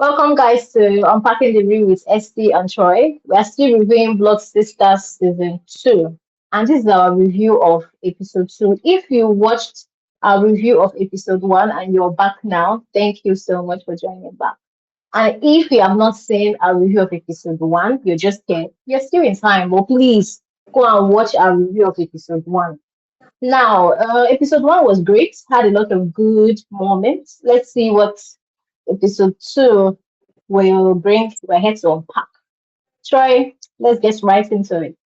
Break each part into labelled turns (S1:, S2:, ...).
S1: Welcome, guys, to Unpacking the Real with Esty and Troy. We are still reviewing Blood Sisters Season 2, and this is our review of Episode 2. If you watched our review of Episode 1 and you're back now, thank you so much for joining back. And if you have not seen our review of Episode 1, you're just scared, you're still in time, but please go and watch our review of Episode 1. Now, Episode 1 was great, had a lot of good moments. Let's see what Episode 2 will bring. We're here to unpack. Troy, let's get right into it.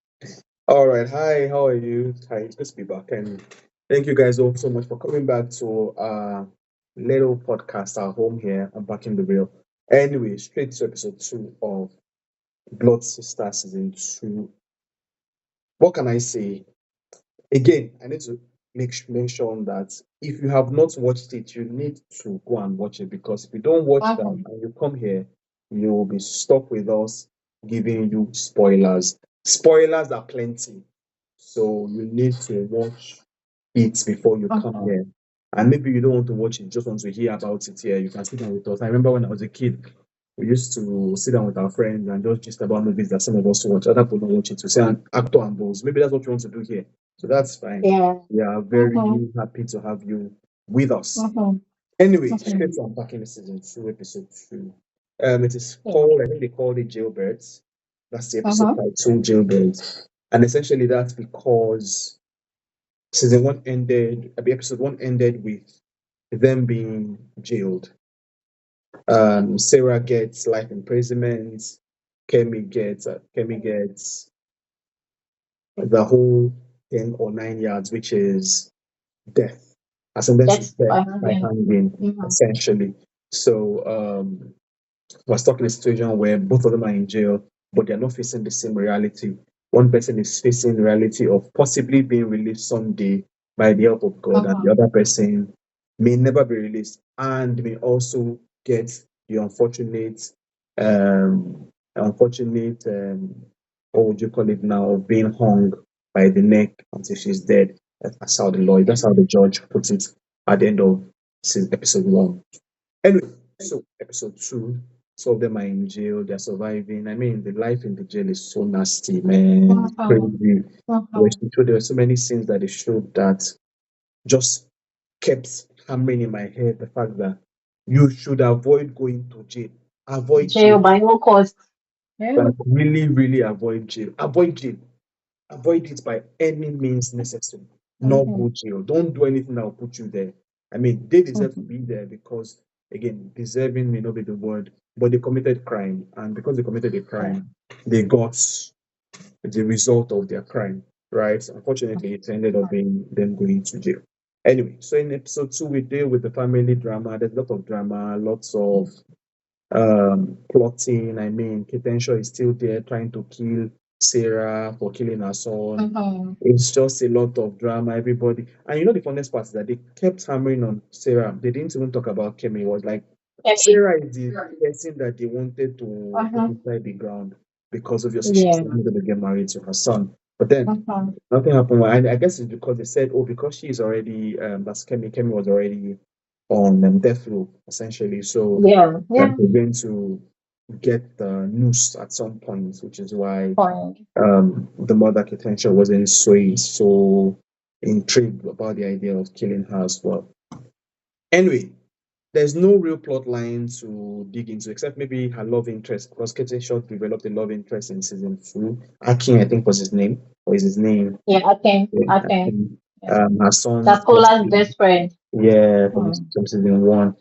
S2: All right. Hi, how are you? Hi, it's good to be back. And thank you guys all so much for coming back to our little podcast, our home here, Unpacking the Real. Anyway, straight to episode 2 of Blood Sister Season 2. What can I say? Again, I need to mention that if you have not watched it, you need to go and watch it because if you don't watch that
S1: Mhm,
S2: and you come here, you will be stuck with us giving you spoilers. Spoilers are plenty. So you need to watch it before you come
S1: mhm,
S2: here. And maybe you don't want to watch it, you just want to hear about it here. You can sit down with us. I remember when I was a kid, we used to sit down with our friends and just gist about movies that some of us watch. Other people don't watch it to say an actor and balls. Maybe that's what you want to do here. So that's fine.
S1: yeah.
S2: We are very
S1: Mhm,
S2: happy to have you with us.
S1: mhm,
S2: Anyway, straight
S1: mhm,
S2: to unpacking the season 2, episode 2. It is
S1: yeah.
S2: called, I think they called it Jailbirds. That's the episode
S1: Mhm,
S2: title, Jailbirds. And essentially that's because season 1 ended, episode 1 ended with them being jailed. Sarah gets life imprisonment. Kemi gets the whole 10 or 9 yards, which is death, a sentence to
S1: That's
S2: death
S1: fine.
S2: by
S1: Yeah.
S2: hanging,
S1: Mhm,
S2: essentially. So we're stuck in a situation where both of them are in jail, but they're not facing the same reality. One person is facing the reality of possibly being released someday by the help of God, and the
S1: mhm,
S2: other person may never be released and may also get the um, what would you call it now, of being hung by the neck until she's dead. That's how the judge puts it at the end of episode 1. Anyway, so episode 2, some of them are in jail, they're surviving. I mean, the life in the jail is so nasty, man. It's
S1: mhm,
S2: crazy.
S1: mhm.
S2: There were so many scenes that they showed that just kept hammering in my head the fact that you should avoid going to jail. Avoid
S1: Jail
S2: jail.
S1: by all costs. Yeah.
S2: Like really, really avoid jail. Avoid jail. Avoid it by any means necessary. Not
S1: Mhm,
S2: go jail. Don't do anything that will put you there. I mean, they deserve to
S1: mhm.
S2: be there because, again, deserving may not be the word, but they committed crime. And because they committed a
S1: Yeah.
S2: crime, they got the result of their crime, right? Unfortunately, it ended up being them going to jail. Anyway, so in episode 2, we deal with the family drama. There's a lot of drama, lots of plotting. I mean, Kitenshaw is still there trying to kill Sarah for killing her son.
S1: Mhm.
S2: It's just a lot of drama, everybody. And the funniest part is that they kept hammering on Sarah. They didn't even talk about Kemi. It was like
S1: Kemi.
S2: Sarah is the person that they wanted to put
S1: Mhm.
S2: inside the ground because obviously she's
S1: Yeah.
S2: not going to get married to her son. But then
S1: Mhm.
S2: nothing happened. And I guess it's because they said, oh, because she's already, that's Kemi. Kemi was already on death row, essentially. So
S1: Yeah. Yeah.
S2: they're going to get the noose at some point, which is why
S1: Fine.
S2: the mother Ketensha wasn't so intrigued about the idea of killing her as well. Anyway, there's no real plot line to dig into except maybe her love interest because Ketenshaw developed a love interest in season 2. Akin, I think, was his name, or is his name.
S1: Yeah. I can.
S2: Yeah,
S1: I can.
S2: Akin.
S1: Yeah.
S2: Her son,
S1: That's Cola's best friend.
S2: yeah,
S1: Mhm.
S2: from season 1,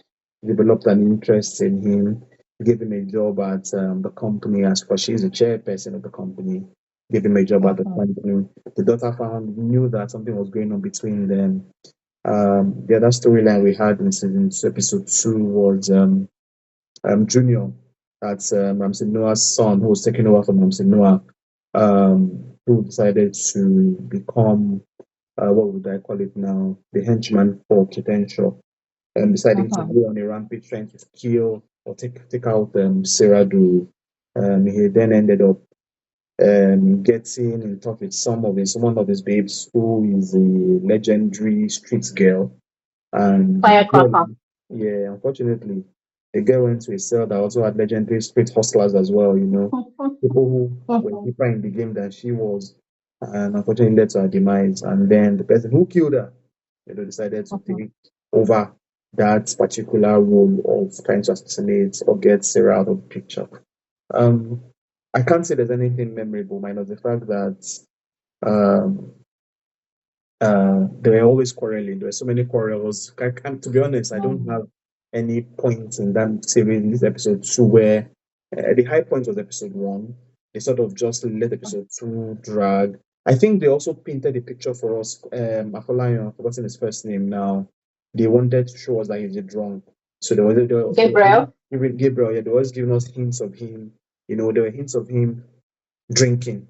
S2: developed an interest in him, gave him a job at the company as for she's the chairperson of the company, gave him a job at the
S1: Mhm.
S2: company. The daughter found knew that something was going on between them. The other storyline we had in season 2, episode 2 was Junior, that's Ramsey Noah's son, who was taking over from Ramsey Noah, who decided to become what would I call it now, the henchman for Kitenshaw, deciding to
S1: Mhm.
S2: go on a rampage trying to kill or take out Sarah Duru. He then ended up getting in touch with one of his babes, who is a legendary street girl, and the girl,
S1: Firecracker.
S2: yeah, unfortunately, The girl went to a cell that also had legendary street hustlers as well, people who were deeper in the game than she was, and unfortunately led to her demise. And then the person who killed her, decided to take over that particular role of trying to assassinate or get Sarah out of the picture. Um, I can't say there's anything memorable, minus the fact that um, they were always quarreling. There were so many quarrels. To be honest, I don't have any point in that series in this episode two where the high point was episode one. They sort of just let episode two drag. I think they also painted a picture for us. Afolayan, I've forgotten his first name now. They wanted to show us that he's a drunk. So they were
S1: Gabriel.
S2: giving Gabriel, yeah, they were always giving us hints of him. There were hints of him drinking.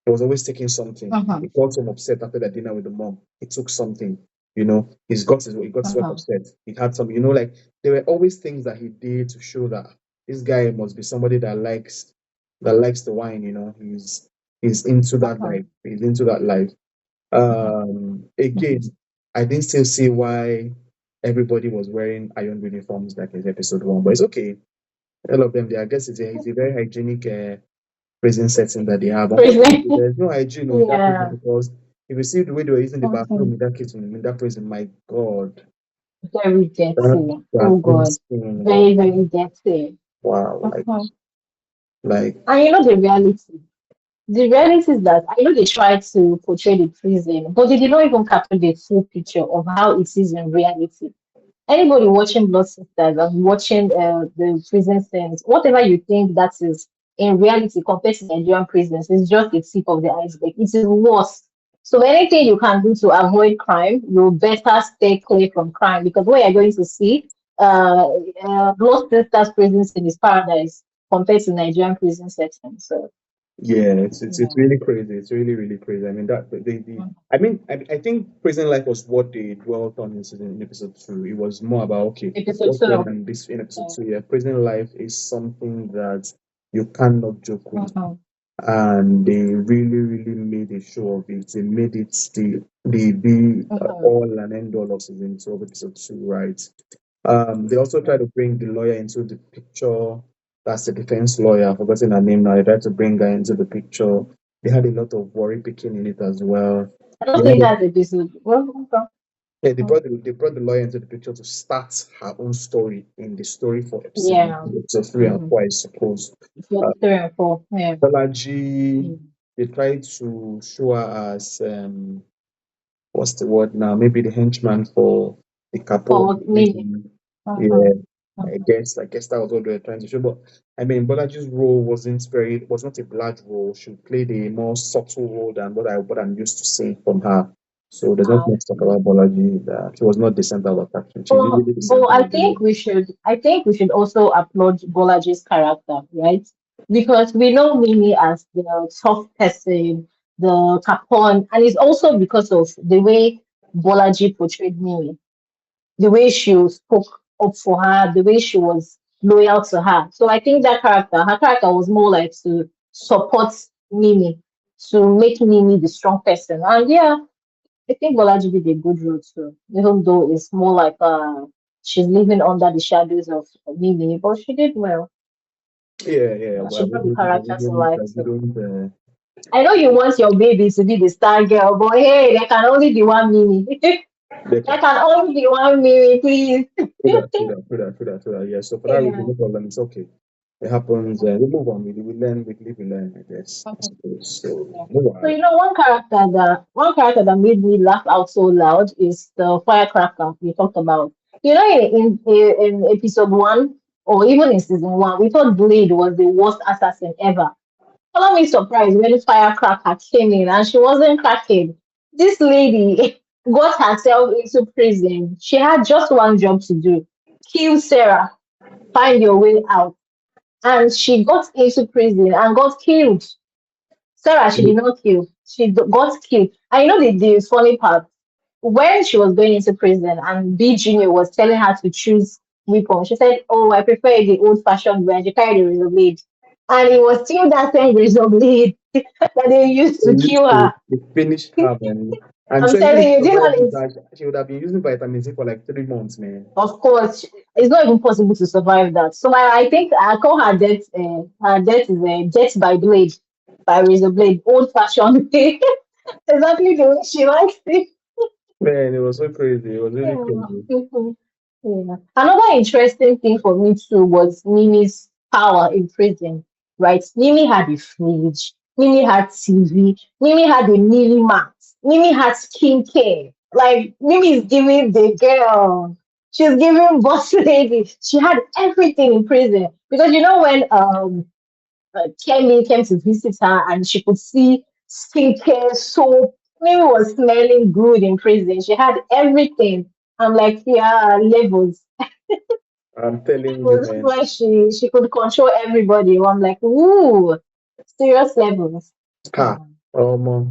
S2: He was always taking something. He got him upset after that dinner with the mom. He took something. He got his wife upset. He had some. Like there were always things that he did to show that this guy must be somebody that likes the wine. He's into that life. He's into that life. Again, I didn't still see why everybody was wearing iron uniforms like in episode one, but it's okay. All of them, I guess it's a very hygienic prison setting that they have. Unfortunately,
S1: Prison.
S2: there's no hygiene of that prison
S1: Yeah.
S2: because if you see the way they were using the bathroom in that kitchen, in that prison, my God,
S1: Very
S2: that,
S1: dirty.
S2: that
S1: Oh God.
S2: insane.
S1: Very, very dirty.
S2: Wow, like
S1: And the reality. The reality is that I know they tried to portray the prison, but they did not even capture the full picture of how it is in reality. Anybody watching Blood Sisters and watching the prison scenes, whatever you think that is in reality compared to Nigerian prisons, is just the tip of the iceberg. It is worse. So anything you can do to avoid crime, you better stay clear from crime because what you're going to see, Blood Sisters prison scene is paradise compared to Nigerian prison settings. So
S2: yeah, it's
S1: yeah.
S2: really crazy. It's really really crazy. I mean that I mean I think prison life was what they dwelt on in episode two. It was more about okay,
S1: Episode
S2: what's going
S1: two.
S2: on in this in episode two. Yeah, prison life is something that you cannot joke with.
S1: Mhm.
S2: And they really, really made a show of it. They made it the
S1: Mhm.
S2: all and end all of season 12, episode two, right? They also try to bring the lawyer into the picture. That's the defense lawyer. I've forgotten her name now. They tried to bring her into the picture. They had a lot of worry picking in it as well.
S1: I
S2: They
S1: don't
S2: had
S1: think
S2: a,
S1: that's episode. Well, okay.
S2: yeah, they brought the lawyer into the picture to start her own story in the story for
S1: Yeah.
S2: episode three and
S1: Mm-hmm.
S2: four, I suppose.
S1: So
S2: Uh,
S1: three and four. Yeah.
S2: Balaji,
S1: Mm.
S2: they tried to show her as what's the word now? Maybe the henchman for the capo.
S1: For me. Uh-huh.
S2: Yeah, I
S1: Uh-huh.
S2: guess I guess that was what they were trying to show. But I mean, Bolaji's role was not a large role. She played a more subtle role than what I'm used to seeing from her. So there's not much to talk
S1: Okay.
S2: about Bolaji. That she was not the center of attraction. She's
S1: But
S2: really the
S1: but
S2: center
S1: I
S2: of the
S1: think
S2: role.
S1: we should also applaud Bolaji's character, right? Because we know Mimi as the tough person, the capon, and it's also because of the way Bolaji portrayed Mimi, the way she spoke up for her, the way she was loyal to her. So I think her character was more like to support Mimi, to make Mimi the strong person. And yeah, I think Bolaji did a good role too, even though it's more like she's living under the shadows of Mimi, but she did well.
S2: Yeah, yeah.
S1: She
S2: But
S1: brought the character to life
S2: I
S1: too.
S2: wouldn't.
S1: I know you want your baby to be the star girl, but hey, there can only be one Mimi.
S2: They
S1: There
S2: can
S1: can only be one Mimi, please.
S2: do that. Yeah. So for that reason,
S1: Yeah.
S2: no problem. It's okay. It happens. We move on. We learn. We live. We learn. I guess. I suppose. So
S1: Yeah.
S2: no
S1: So
S2: worries.
S1: one character that made me laugh out so loud is the firecracker we talked about. In episode one or even in season one, we thought Blade was the worst assassin ever. Follow me surprised when firecracker came in and she wasn't cracking. This lady got herself into prison. She had just one job to do: kill Sarah, find your way out. And she got into prison and got killed. Sarah, she did not kill. Got killed. And the funny part, when she was going into prison and B Junior was telling her to choose weapon, she said, "Oh, I prefer the old-fashioned way." And she carried a razor blade, and it was still that same razor blade that they used
S2: They
S1: to
S2: used
S1: kill
S2: to
S1: her.
S2: finish her, man. I'm
S1: I'm
S2: sure even
S1: telling
S2: if she
S1: you, this
S2: survived
S1: one
S2: with
S1: is,
S2: that, she would have been using vitamin C for like 3 months, man.
S1: of course, it's not even possible to survive that. So I think I call her death is a death by blade, by razor blade, old fashioned way. Exactly the way she likes it.
S2: Man, it was so crazy. It was really
S1: Yeah.
S2: crazy.
S1: Mhm. Yeah. Another interesting thing for me too was Mimi's power in prison, right? Mimi had a fridge, Mimi had TV, Mimi had a mini mat, Mimi had skincare. Like Mimi is giving the girl, she's giving boss lady. She had everything in prison because you know when Kemi came to visit her and she could see skincare, soap. Mimi was smelling good in prison. She had everything. I'm like, yeah, levels.
S2: I'm telling you,
S1: Levels. That's
S2: man.
S1: why she could control everybody. I'm like, ooh, serious levels.
S2: Ha.
S1: Hmm.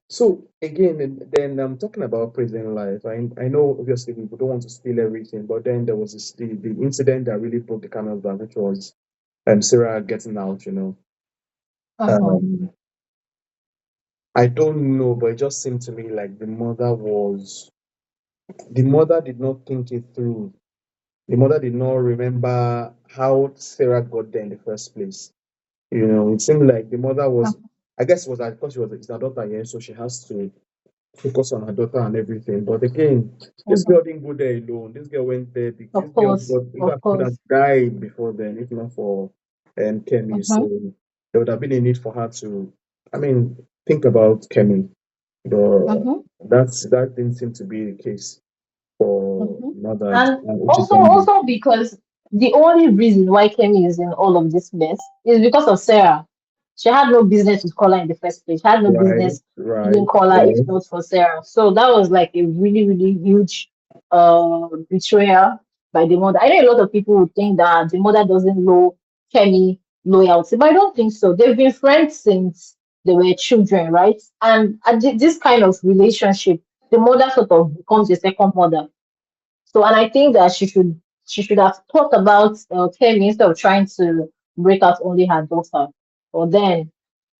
S2: So again, then I'm talking about prison life. I know obviously we don't want to steal everything, but then there was the incident that really broke the camel's back, which was Sarah getting out.
S1: Uh-huh.
S2: Um, I don't know, but it just seemed to me like the mother did not think it through. The mother did not remember how Sarah got there in the first place. It seemed like the mother was, I guess it was like, because it's her daughter, yeah, so she has to focus on her daughter and everything. But again, this
S1: Uh-huh.
S2: girl didn't go there alone. This girl went there. This
S1: Of
S2: girl
S1: course.
S2: got, in
S1: Of
S2: fact, could have
S1: course.
S2: died before then, if not for Kemi.
S1: Uh-huh.
S2: So there would have been a need for her to, I mean, think about Kemi. But
S1: Uh-huh.
S2: that didn't seem to be the case for
S1: Mhm.
S2: mother,
S1: And
S2: which is dangerous.
S1: also because the only reason why Kemi is in all of this mess is because of Sarah. She had no business with Kola in the first place. She had no
S2: Right,
S1: business
S2: right,
S1: feeding Kola if
S2: right.
S1: not for Sarah. So that was like a really, really huge betrayal by the mother. I know a lot of people would think that the mother doesn't know Kemi loyalty, but I don't think so. They've been friends since they were children, right? And this kind of relationship, the mother sort of becomes a second mother. So, and I think that she should have thought about Kemi instead of trying to break out only her daughter. Or then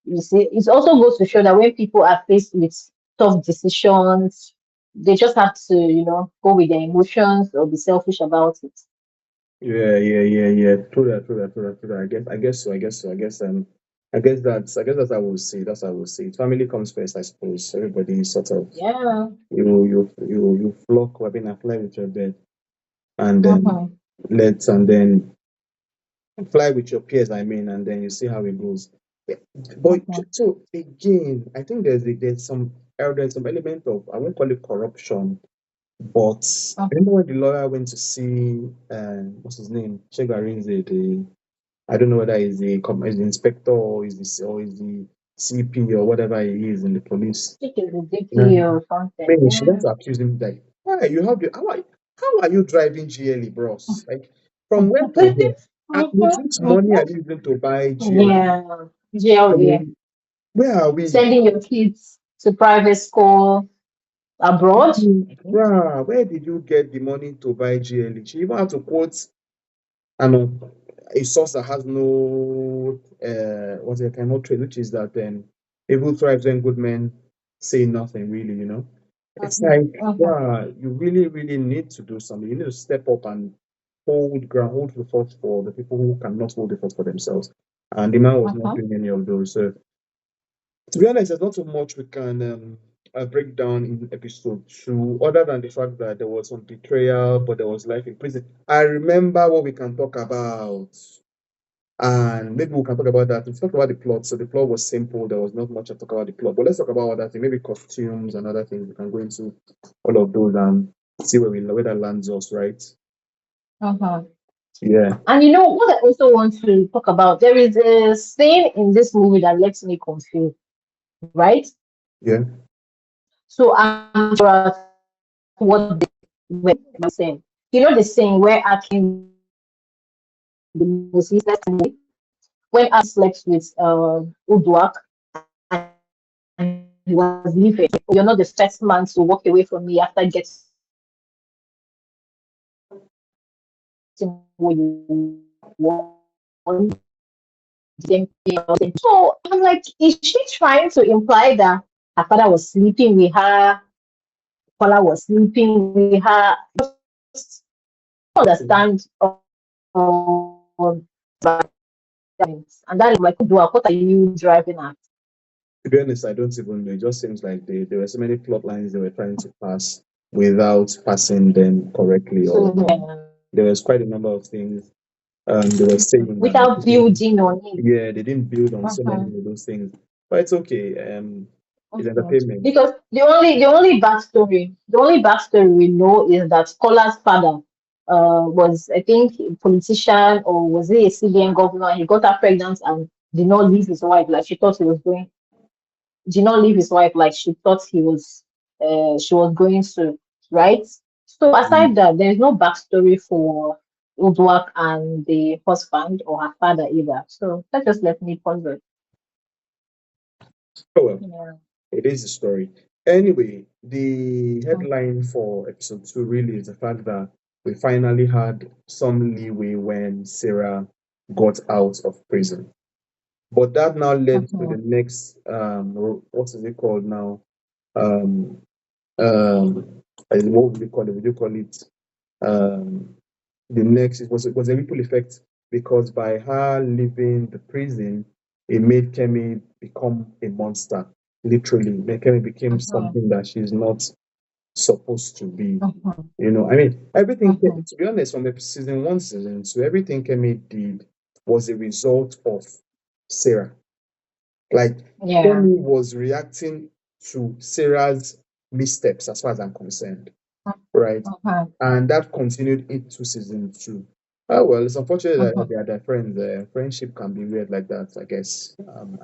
S1: you see, it also goes to show that when people are faced with tough decisions, they just have to, go with their emotions or be selfish about it.
S2: Yeah, yeah, yeah, yeah. True that, true that, true that, true that. I guess so. I guess that's how I will see. That's how I will see it. Family comes first, I suppose. Everybody sort of
S1: Yeah.
S2: you flock weapon and fly with your bed, and then
S1: Mm-hmm.
S2: and then fly with your peers. I mean, and then you see how it goes. Yeah. But
S1: Mm-hmm.
S2: so again, I think there's some element of, I won't call it corruption, but I
S1: Mm-hmm.
S2: remember when the lawyer went to see what's his name, Chegarinze, the I don't know whether he's the inspector or is the CP or whatever he is in the police.
S1: I think it's a
S2: Yeah.
S1: DP or something.
S2: Man, she went
S1: Yeah.
S2: to accuse him like, why you have the how are you driving GLE, bros? Like from where to where? And with which money are you using to buy GLE?
S1: Yeah.
S2: I
S1: GLA.
S2: mean, where are we?
S1: Sending your kids to private school abroad.
S2: Bruh, where did you get the money to buy GLE? She even had to quote a source that has no what they cannot trade, which is that evil thrives when good men say nothing, really. It's
S1: Mhm,
S2: like,
S1: mhm,
S2: yeah, you really, really need to do something. You need to step up and hold ground, hold the fort for the people who cannot hold the fort for themselves. And the man was not
S1: mhm,
S2: doing any of those. So to be honest, there's not so much we can break down in episode two, other than the fact that there was some betrayal, but there was life in prison. I remember what we can talk about, and maybe we can talk about that. Let's talk about the plot. So the plot was simple. There was not much to talk about the plot, but let's talk about other things, maybe costumes and other things. We can go into all of those and see where that lands us, right?
S1: mhm.
S2: Yeah,
S1: And you know what I also want to talk about? There is a scene in this movie that lets me confused, right?
S2: yeah.
S1: So I'm sure at what they were saying. You know the scene where Akin, the most useless in the movie, when Akin slept with Uduak and he was leaving, oh, you're not the first man to walk away from me after getting what you want. So I'm like, is she trying to imply that her father was sleeping with her? Kola was sleeping with her. Just understand and that is like, Uduak, what are you driving at?
S2: To be honest, I don't even know. It just seems like there were so many plot lines they were trying to pass without passing them correctly, or
S1: So
S2: there was quite a number of things they were saying that
S1: without building on it.
S2: yeah, they didn't build on so many
S1: Mhm,
S2: of those things. But it's okay. It's
S1: mhm.
S2: entertainment.
S1: Because the only backstory we know is that Kola's father was, I think, a politician, or was he a CBN governor? He got her pregnant and did not leave his wife like she thought he was going. Did not leave his wife like she thought she was going to, right? So
S2: Mm.
S1: aside that, there's no backstory for Uduak and the husband or her father either. So that just left me puzzled.
S2: Oh well,
S1: Yeah.
S2: it is a story. Anyway, the
S1: Mm,
S2: headline for episode 2 really is the fact that we finally had some leeway when Sarah got out of prison. But that now led to the
S1: mhm,
S2: next what is it called now? Um um what would you call it? Would you call it the next it was a ripple effect because by her leaving the prison, it made Kemi become a monster. Literally, Kemi became
S1: mhm,
S2: something that she's not supposed to be.
S1: mhm,
S2: I mean, everything.
S1: mhm.
S2: To be honest, from season 1, season 2, everything Kemi did was a result of Sarah. Like
S1: Yeah.
S2: Kemi was reacting to Sarah's missteps, as far as I'm concerned, right?
S1: Mhm.
S2: And that continued into season 2. Oh well, it's unfortunate that
S1: Mhm.
S2: they are their friends. Friendship can be weird like that, I guess.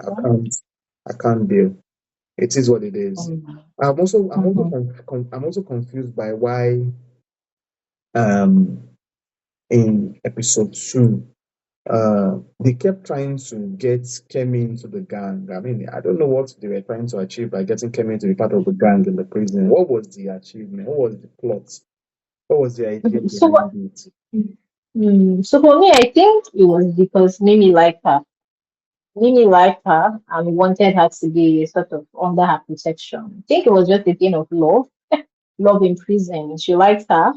S1: Mhm.
S2: I can't deal. It is what it is.
S1: Mhm.
S2: I'm also confused by why um in episode 2 they kept trying to get Kemi into the gang. I mean, I don't know what they were trying to achieve by getting Kemi to be part of the gang in the prison. What was the achievement? What was the plot? What was the idea
S1: Mhm. So
S2: behind
S1: what?
S2: it?
S1: So for me, I think it was because Mimi liked her. Mimi liked her and wanted her to be sort of under her protection. I think it was just a thing of love in prison. She liked her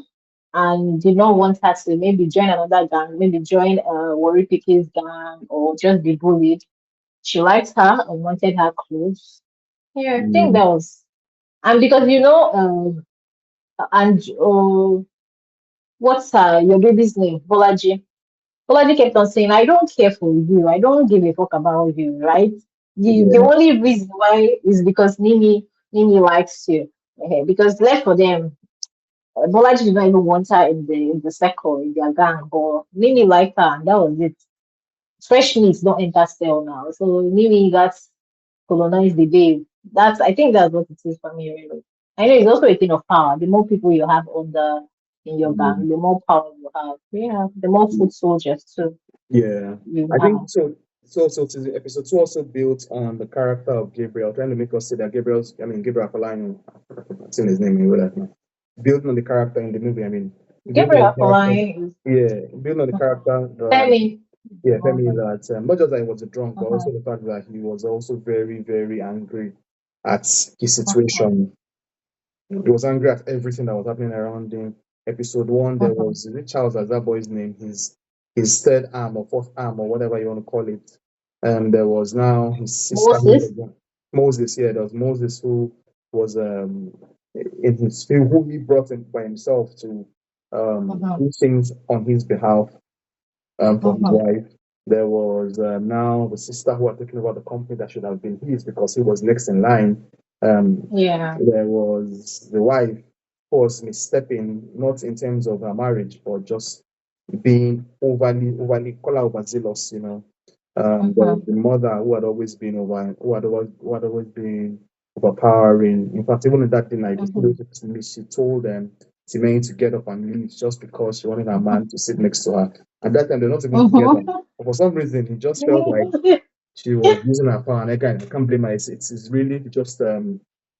S1: and did not want her to maybe join another gang, maybe join a Worry Picky's gang or just be bullied. She liked her and wanted her close. Yeah, I think
S2: Mm,
S1: that was, and because and what's your baby's name? Bolaji. Bolaji kept on saying, I don't care for you. I don't give a fuck about you, right? The
S2: yeah.
S1: only reason why is because Nini likes you. Because left for them, Bolaji did not even want her in the circle, in their gang, but Nini liked her, and that was it. Fresh meat don't enter cell now. So Nini got colonized the babe. I think that's what it is for me, really. I know it's also a thing of power. The more people you have in your
S2: Mm,
S1: gang, the more power you have. Yeah, the more foot soldiers too
S2: yeah.
S1: you
S2: I think
S1: have.
S2: so. To episode 2 also built on the character of Gabriel, trying to make us say that Gabriel Afolayan, I've seen his name in real life now. Building on the character in the movie, I mean, building on
S1: Gabriel
S2: the character,
S1: Afolayan is
S2: yeah, building on the character that
S1: Femi.
S2: yeah, Femi is
S1: Mhm,
S2: that not just that he was a drunk, but also
S1: mhm,
S2: the fact that he was also very, very angry at his
S1: mhm,
S2: situation. He was angry at everything that was happening around him. Episode 1, there
S1: mhm.
S2: was is it Charles, as that boy's name, his third arm or fourth arm or whatever you want to call it. There was now his sister who
S1: Moses.
S2: was Moses. Yeah, there was Moses who was in his field, who he brought in by himself to
S1: Mhm,
S2: do things on his behalf for his
S1: mhm.
S2: wife. There was now the sister who are talking about the company that should have been his because he was next in line.
S1: Yeah.
S2: There was the wife who was misstepping, not in terms of her marriage, but just being overly call her overzealous. There was
S1: Mhm,
S2: the mother who had always been who had always been overpowering. In fact, even in that thing, like this
S1: mhm,
S2: she told Timmy to get up and leave just because she wanted her man to sit next to her. At that time, they're not even together.
S1: mhm.
S2: But for some reason, he just felt like she was using her power. And again, I can't blame her. It's really just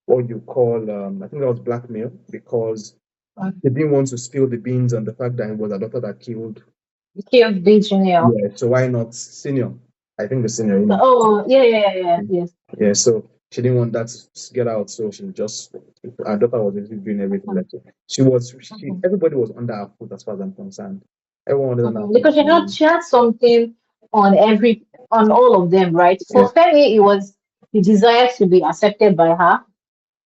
S2: what you call I think that was blackmail because they didn't want to spill the beans on the fact that it was a daughter that killed.
S1: Killed B Junior.
S2: Yeah, so why not senior? I think the senior.
S1: Oh, yeah, yeah, yeah, yeah, yes.
S2: Yeah, so she didn't want that to get out, so she just her daughter was basically doing everything. Like
S1: Mhm.
S2: everybody was under her foot as far as I'm concerned. Everyone was under her
S1: Mhm.
S2: foot.
S1: Because she had something on all of them, right?
S2: Yeah.
S1: For Femi, it was he desired to be accepted by her.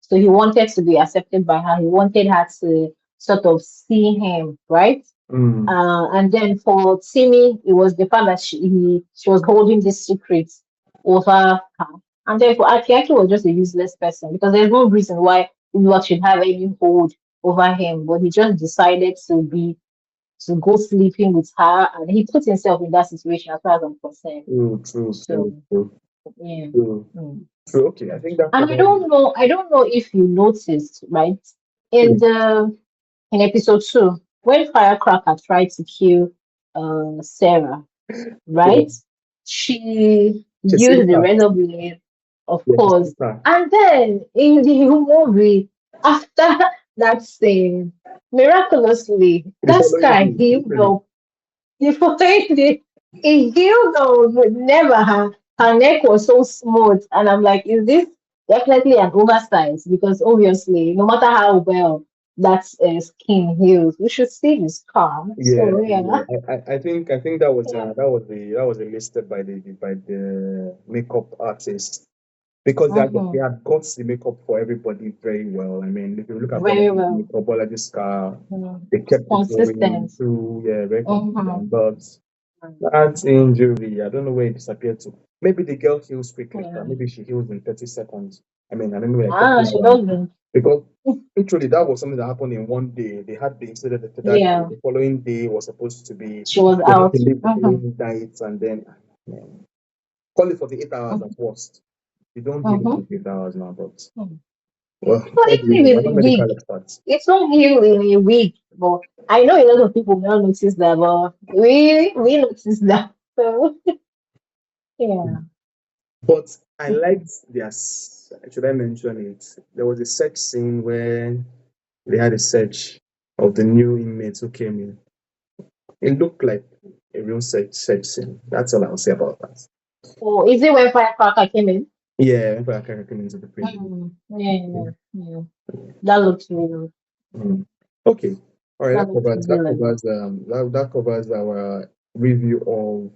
S1: So he wanted to be accepted by her. He wanted her to sort of see him, right?
S2: Mm,
S1: And then for Timmy, it was the fact that she was holding this secret over her. And then for Aki was just a useless person because there's no reason why Uduak should have any hold over him, but he just decided to go sleeping with her, and he put himself in that situation as far as I'm concerned.
S2: true, true, true,
S1: So
S2: true,
S1: yeah.
S2: true,
S1: Mm.
S2: true. Okay, I think that
S1: And
S2: covers.
S1: I don't know if you noticed, right? In the in episode 2, when Firecracker tried to kill Sarah,
S2: Yeah,
S1: right? She
S2: she saved
S1: used the
S2: her.
S1: razor blade, of
S2: Yeah, she
S1: course.
S2: saved her.
S1: And then in the movie, after that scene, miraculously,
S2: The
S1: that
S2: following
S1: sky
S2: day,
S1: healed
S2: literally.
S1: up. The following day, it healed up, but never her neck was so smooth. And I'm like, is this definitely an oversize? Because obviously, no matter how well that skin heals, we should see the scar.
S2: Yeah,
S1: So
S2: yeah.
S1: yeah.
S2: I think that was
S1: Yeah.
S2: a mistake by the makeup artist because they
S1: Mm-hmm.
S2: had got the makeup for everybody very well. I mean, if you look at
S1: Very
S2: Bola's
S1: well.
S2: makeup, Bola's scar,
S1: Mm.
S2: they kept it going
S1: Consistent.
S2: through, yeah, very
S1: Mm-hmm.
S2: consistent. But that injury, I don't know where it disappeared to. Maybe the girl heals quickly.
S1: Yeah.
S2: Maybe she heals in 30 seconds. I mean, I don't know, like 30
S1: Ah, she
S2: hours.
S1: doesn't.
S2: Because literally, that was something that happened in one day. They had the incident that day.
S1: Yeah.
S2: The following day was supposed to be,
S1: She was
S2: they had to
S1: out.
S2: leave the
S1: Mm-hmm.
S2: following night, and then call it 48 hours at worst. You don't heal in
S1: Mm-hmm.
S2: 48 hours now, but
S1: Mm-hmm.
S2: well,
S1: But
S2: what do we
S1: even
S2: know?
S1: if
S2: We're
S1: it's
S2: not
S1: a week,
S2: medical experts.
S1: it's not healed in a week. But I know a lot of people will not notice that, but we notice that. So yeah.
S2: But I liked should I mention it? There was a search scene where they had a search of the new inmates who came in. It looked like a real search scene. That's all I'll say about that.
S1: Oh, is it when Firecracker came in?
S2: Yeah, if I can came into the prison.
S1: Yeah, yeah, yeah. That looks real.
S2: Mm. Okay. All right,
S1: That looks real.
S2: that covers our review of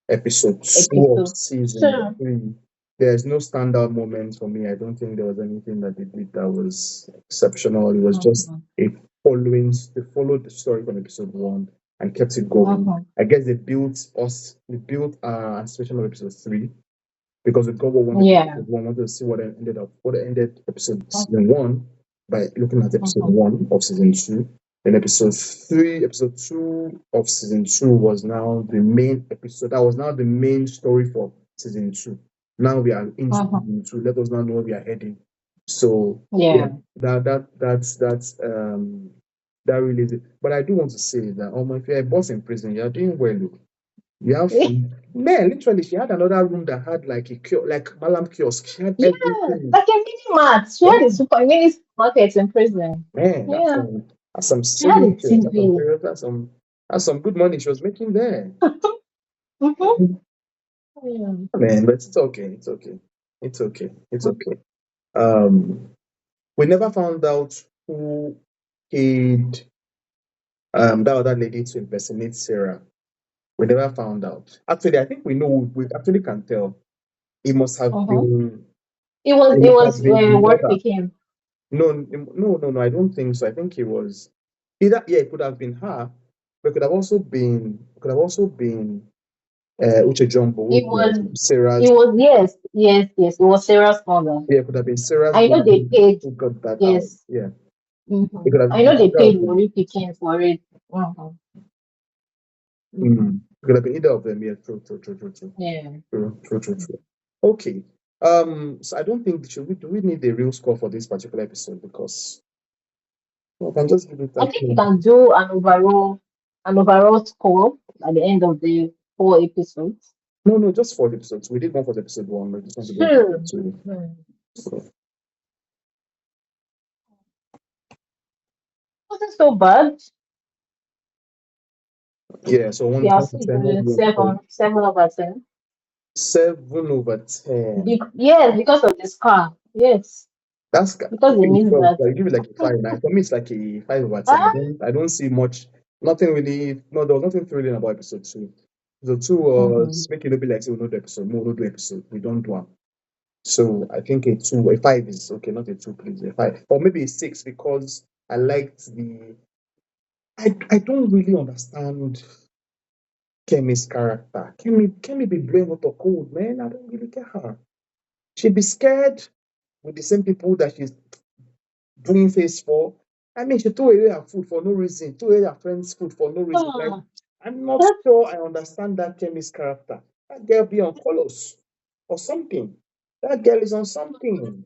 S2: episode 2 of
S1: Episode.
S2: season
S1: Sure.
S2: 3. There's no standout moments for me. I don't think there was anything that they did that was exceptional. It was just
S1: Mm-hmm.
S2: they followed the story from episode 1 and kept it going.
S1: Mm-hmm.
S2: I guess they built anticipation of episode 3 because we got what we wanted from
S1: Yeah.
S2: episode 1, wanted to see what ended episode
S1: Mm-hmm.
S2: season 1 by looking at episode
S1: Mm-hmm.
S2: 1 of season 2. Then episode 2 of season 2 was now the main episode. That was now the main story for season 2. Now we are into
S1: Mm-hmm.
S2: season 2. Let us now know where we are heading. So yeah,
S1: Yeah.
S2: that really is it. But I do want to say that if you're a boss in prison, you're doing well. Oh. You have food. Man, literally, she had another room that had like like Malam kiosk. She had
S1: Yeah,
S2: everything.
S1: like a mini mart. She had a
S2: Man,
S1: mini supermarket in prison.
S2: man,
S1: Yeah,
S2: that's some
S1: she had a
S2: serious shit.
S1: TV.
S2: That's some good money she was making there.
S1: Mm-hmm. Yeah.
S2: Man, but it's okay. It's okay. It's okay. It's okay. Um, we never found out who paid that other lady to impersonate Sarah. We never found out. Actually, I think we know. We actually can tell. It must have
S1: Mm-hmm.
S2: been.
S1: It
S2: It must have
S1: was
S2: been the
S1: what
S2: other.
S1: became.
S2: No, no, no, no. I don't think so. I think it was either. Yeah, it could have been her, but it could have also been Uche Jumbo,
S1: It
S2: who was
S1: was
S2: Sarah's.
S1: yes, yes, yes. It was Sarah's mother.
S2: Yeah, it could have been Sarah's
S1: I know
S2: mom
S1: they paid.
S2: who got that out.
S1: Yes.
S2: Yeah, it
S1: Mm-hmm.
S2: could have
S1: I
S2: been
S1: know they
S2: either of
S1: paid
S2: them.
S1: Mori Pikin for it. Mm-hmm. Mm-hmm.
S2: Mm. It could have been either of them. Yeah, true, true, true, true, true,
S1: Yeah.
S2: true, true, true, true. Okay. So I don't think do we need a real score for this particular episode because I can just give it
S1: I
S2: like
S1: think you can do an overall score at the end of the 4 episodes.
S2: no, no, just 4 episodes. We did one for the episode 1. We just want to go for
S1: Sure.
S2: episode 2.
S1: Hmm.
S2: So,
S1: Wasn't so bad.
S2: yeah, so one
S1: Yeah, I'll
S2: one to
S1: see
S2: ten, what do
S1: the
S2: you want to call it?
S1: 7 over 10.
S2: 7/10.
S1: Yes, because of the scar. Yes, because they
S2: Okay.
S1: missed
S2: Well,
S1: that.
S2: I give it like a five. Now for me, it's like a 5/10.
S1: Ah,
S2: I don't see much. Nothing really. No, there was nothing thrilling about episode two. Episode two
S1: mm-hmm.
S2: was making it be like say we know the episode, more no do episode. We don't do one. So I think a two, a five is okay. Not a two, please. A five, or maybe a six because I liked the. I don't really understand Kemi's character. Kemi be blame out of cold, man. I don't really get her. She be scared with the same people that she's doing face for. I mean, she threw away her food for no reason, threw away her friend's food for no reason. Like,
S1: Ah,
S2: I'm not
S1: that's
S2: sure I understand that Kemi's character. That girl be on colors or something. That girl is on something.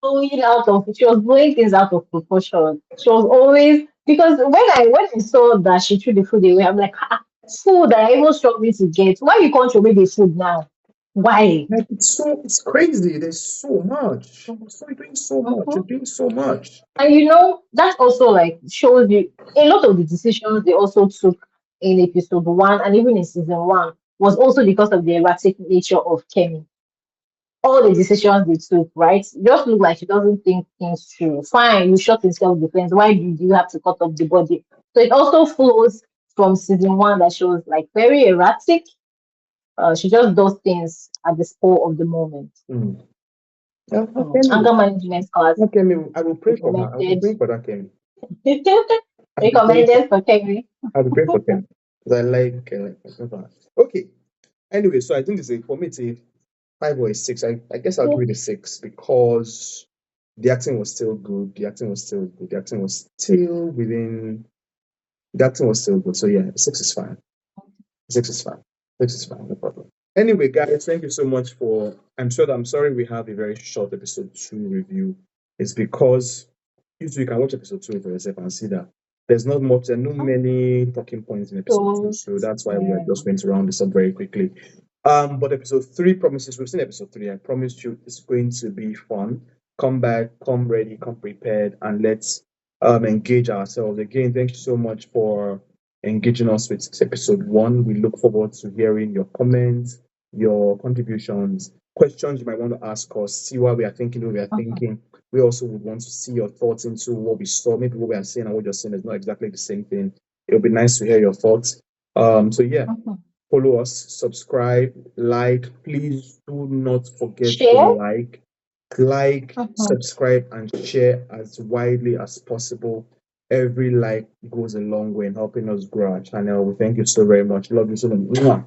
S1: going out of. She was blowing things out of proportion. She was always because when I saw that she threw the food away, I'm like, ah, food that I even struggling to get. Why you can't throw away the food now? Why?
S2: Like, it's crazy. There's so much. So you're doing so much. You're
S1: Mhm.
S2: doing so much.
S1: And you know, that also like shows you a lot of the decisions they also took in episode one and even in season one was also because of the erratic nature of Kemi. All the decisions they took, right? Just look like she doesn't think things through. Fine, you shot in self defense. Why did you have to cut off the body? So it also flows from season one that she was like very erratic. She just does things at the spur of the moment.
S2: Hmm. Kemi,
S1: Anger management class
S2: Kemi, I will pray for her. I'll be
S1: recommended.
S2: praying for that Kemi. I'll be praying for,
S1: Recommended for Kemi.
S2: I'll be praying for Kemi. Because I like, okay. Anyway, so I think for me, it's a five or a six. I guess I'll give it a six because the acting was still good. The acting was still good. The acting was still within. The acting was still good. So yeah, six is fine. Six is fine. Six is fine. No problem. Anyway, guys, thank you so much for. I'm sorry we have a very short episode two review. It's because you can watch episode two for yourself and see that there's not much. There are not many talking points in episode two,
S1: So
S2: so that's why we are
S1: yeah.
S2: just going to round this up very quickly. But episode three promises. We've seen episode three. I promise you, it's going to be fun. Come back, come ready, come prepared, and let's engage ourselves. Again, thank you so much for engaging us with episode one. We look forward to hearing your comments, your contributions, questions you might want to ask us, see what we are thinking, what we are
S1: Mhm,
S2: thinking. We also would want to see your thoughts into what we saw. Maybe what we are saying and what you're saying is not exactly the same thing. It would be nice to hear your thoughts. So yeah,
S1: mhm.
S2: follow us, subscribe, like. Please do not forget to
S1: Share.
S2: like,
S1: Mhm.
S2: subscribe, and share as widely as possible. Every like goes a long way in helping us grow our channel. We thank you so very much. Love you so much. Mwah.